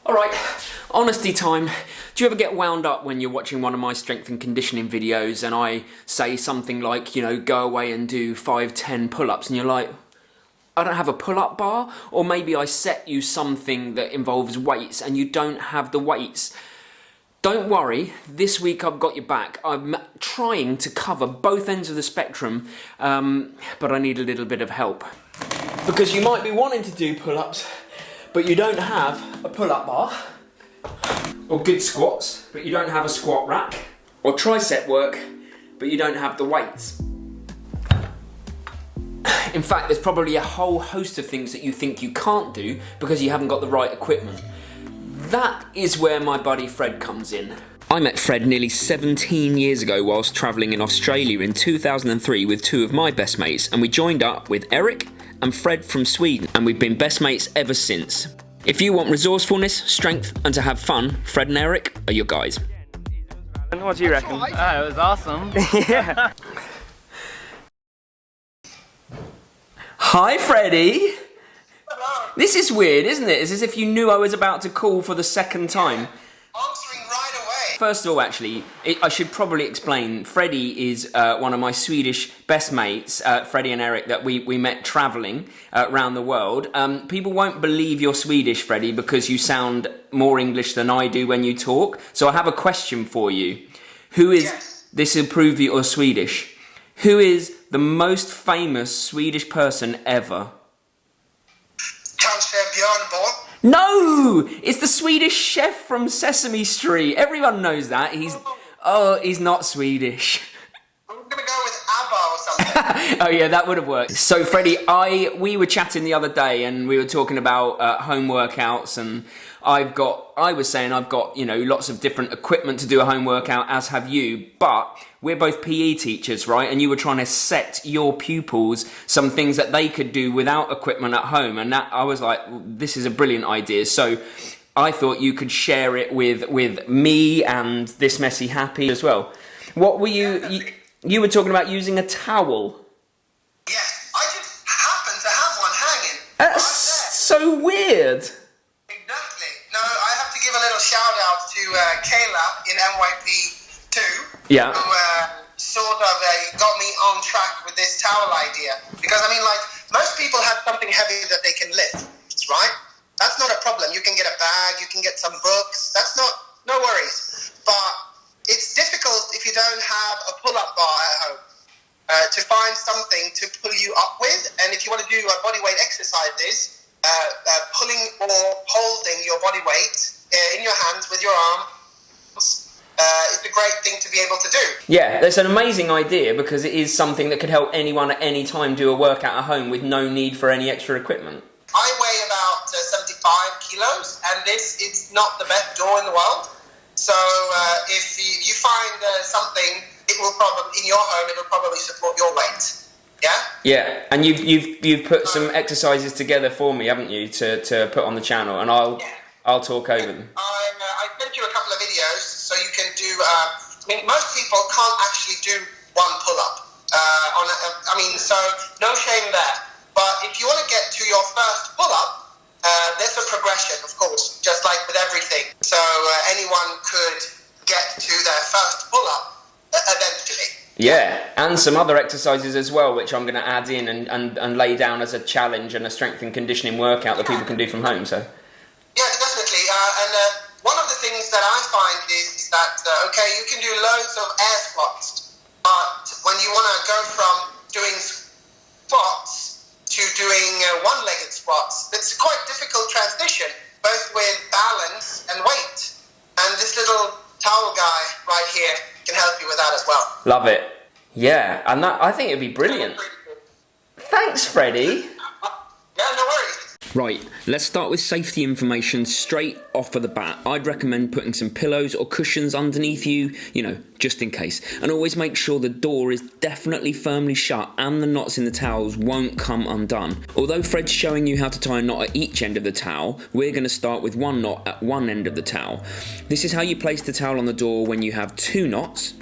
Alright, honesty time. Do you ever get wound up when you're watching one of my strength and conditioning videos and I say something like, go away and do 5-10 pull-ups and you're like, I don't have a pull-up bar? Or maybe I set you something that involves weights and you don't have the weights. Don't worry, this week I've got your back. I'm trying to cover both ends of the spectrum, but I need a little bit of help. Because you might be wanting to do pull-ups, but you don't have a pull-up bar, or good squats, but you don't have a squat rack, or tricep work, but you don't have the weights. In fact, there's probably a whole host of things that you think you can't do because you haven't got the right equipment. That is where my buddy Fred comes in. I met Fred nearly 17 years ago whilst travelling in Australia in 2003 with two of my best mates, and we joined up with Eric and Fred from Sweden, and we've been best mates ever since. If you want resourcefulness, strength, and to have fun, Fred and Eric are your guys. What do you reckon? It was awesome. Yeah. Hi, Freddie. Hello. This is weird, isn't it? It's as if you knew I was about to call for the second time. Answering right away. First of all, actually, I should probably explain, Freddie is one of my Swedish best mates, Freddie and Eric, that we met travelling around the world. People won't believe you're Swedish, Freddie, because you sound more English than I do when you talk. So I have a question for you. Who is, Yes. this will prove that you're Swedish, who is the most famous Swedish person ever? Kanske Björn Borg. No! It's the Swedish chef from Sesame Street. Everyone knows that. He's not Swedish. I'm gonna go with ABBA or something. Oh yeah, that would have worked. So Freddie, we were chatting the other day and we were talking about home workouts, and I was saying I've got, lots of different equipment to do a home workout, as have you, but we're both PE teachers, right? And you were trying to set your pupils some things that they could do without equipment at home, and that I was like, this is a brilliant idea. So I thought you could share it with me and This Messy Happy as well. What were you were talking about using a towel? Yes, I just happen to have one hanging. That's right so weird. there. Exactly. No, I have to give a little shout out to Kayla in NYP2. Yeah. Who sort of got me on track with this towel idea. Because, most people have something heavy that they can lift, right? That's not a problem. You can get a bag, you can get some books. That's no worries. But it's difficult if you don't have a pull-up bar at home to find something to pull you up with. And if you want to do body weight exercises, pulling or holding your body weight in your hands with your arms is a great thing to be able to do. Yeah, that's an amazing idea because it is something that could help anyone at any time do a workout at home with no need for any extra equipment. I weigh about 75 kilos, and this is not the best door in the world. So if you find something, it will probably in your home. It will probably support your weight. Yeah. Yeah, and you've put some exercises together for me, haven't you, to put on the channel, and I'll talk over them. I sent you a couple of videos, so you can do. Most people can't actually do one pull-up. So no shame there. But if you want to get to your first pull-up, there's a progression, of course, just like with everything. So anyone could get to their first pull-up eventually. Yeah, and some other exercises as well, which I'm going to add in and lay down as a challenge and a strength and conditioning workout that people can do from home. So. Yeah, definitely. One of the things that I find is that, you can do loads of air squats, but when you want to go from doing squats to doing one-legged squats, it's quite a difficult transition, both with balance and weight. And this little towel guy right here can help you with that as well. Love it. Yeah, and I think it'd be brilliant. Thanks, Freddie. Yeah, no worries. Right, let's start with safety information straight off of the bat. I'd recommend putting some pillows or cushions underneath you, just in case. And always make sure the door is definitely firmly shut and the knots in the towels won't come undone. Although Fred's showing you how to tie a knot at each end of the towel, we're going to start with one knot at one end of the towel. This is how you place the towel on the door when you have two knots.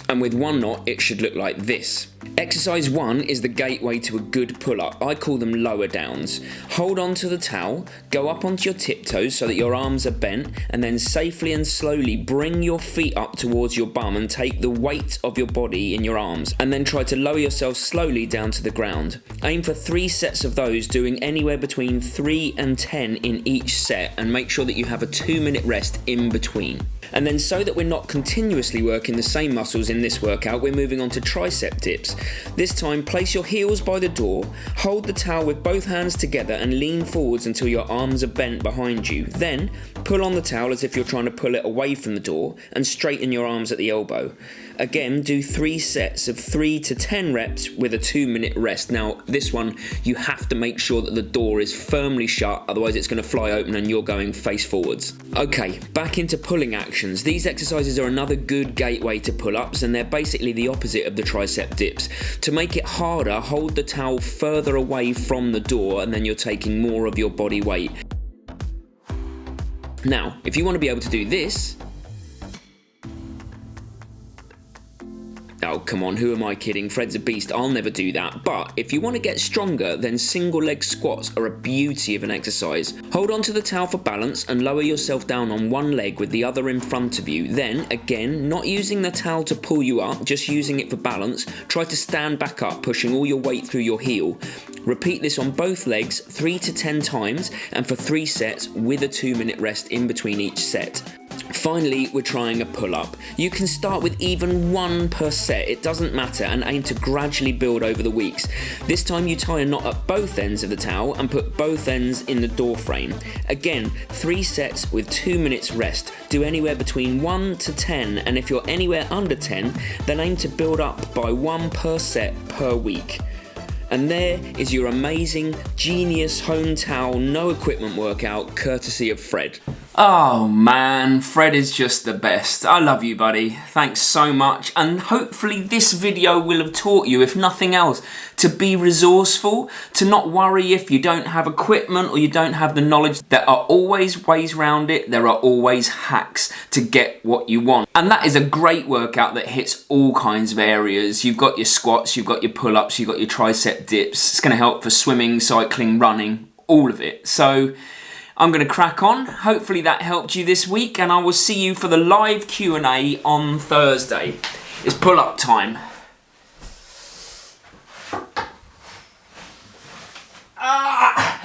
And with one knot, it should look like this. Exercise 1 is the gateway to a good pull-up. I call them lower downs. Hold on to the towel, go up onto your tiptoes so that your arms are bent, and then safely and slowly bring your feet up towards your bum and take the weight of your body in your arms, and then try to lower yourself slowly down to the ground. Aim for 3 sets of those, doing anywhere between 3 and 10 in each set, and make sure that you have a 2-minute rest in between. And then, so that we're not continuously working the same muscles in this workout, we're moving on to tricep dips. This time, place your heels by the door, hold the towel with both hands together and lean forwards until your arms are bent behind you. Then, pull on the towel as if you're trying to pull it away from the door and straighten your arms at the elbow. Again, do 3 sets of 3 to 10 reps with a 2-minute rest. Now, this one, you have to make sure that the door is firmly shut, otherwise it's going to fly open and you're going face forwards. Okay, back into pulling actions. These exercises are another good gateway to pull-ups, and they're basically the opposite of the tricep dips. To make it harder, hold the towel further away from the door and then you're taking more of your body weight. Now, if you want to be able to do this... Oh, come on, who am I kidding? Fred's a beast, I'll never do that. But if you want to get stronger, then single leg squats are a beauty of an exercise. Hold on to the towel for balance and lower yourself down on one leg with the other in front of you. Then, again, not using the towel to pull you up, just using it for balance, try to stand back up, pushing all your weight through your heel. Repeat this on both legs 3 to 10 times and for 3 sets with a 2-minute rest in between each set. Finally, we're trying a pull-up. You can start with even 1 per set, it doesn't matter, and aim to gradually build over the weeks. This time you tie a knot at both ends of the towel and put both ends in the door frame. Again, 3 sets with 2 minutes rest. Do anywhere between 1 to 10, and if you're anywhere under 10, then aim to build up by 1 per set per week. And there is your amazing, genius home towel, no equipment workout, courtesy of Fred. Oh man, Fred is just the best. I love you, buddy. Thanks so much. And hopefully this video will have taught you, if nothing else, to be resourceful, to not worry if you don't have equipment or you don't have the knowledge. There are always ways around it. There are always hacks to get what you want. And that is a great workout that hits all kinds of areas. You've got your squats, you've got your pull-ups, you've got your tricep dips. It's going to help for swimming, cycling, running, all of it. So I'm going to crack on. Hopefully that helped you this week, and I will see you for the live Q&A on Thursday. It's pull-up time. Ah!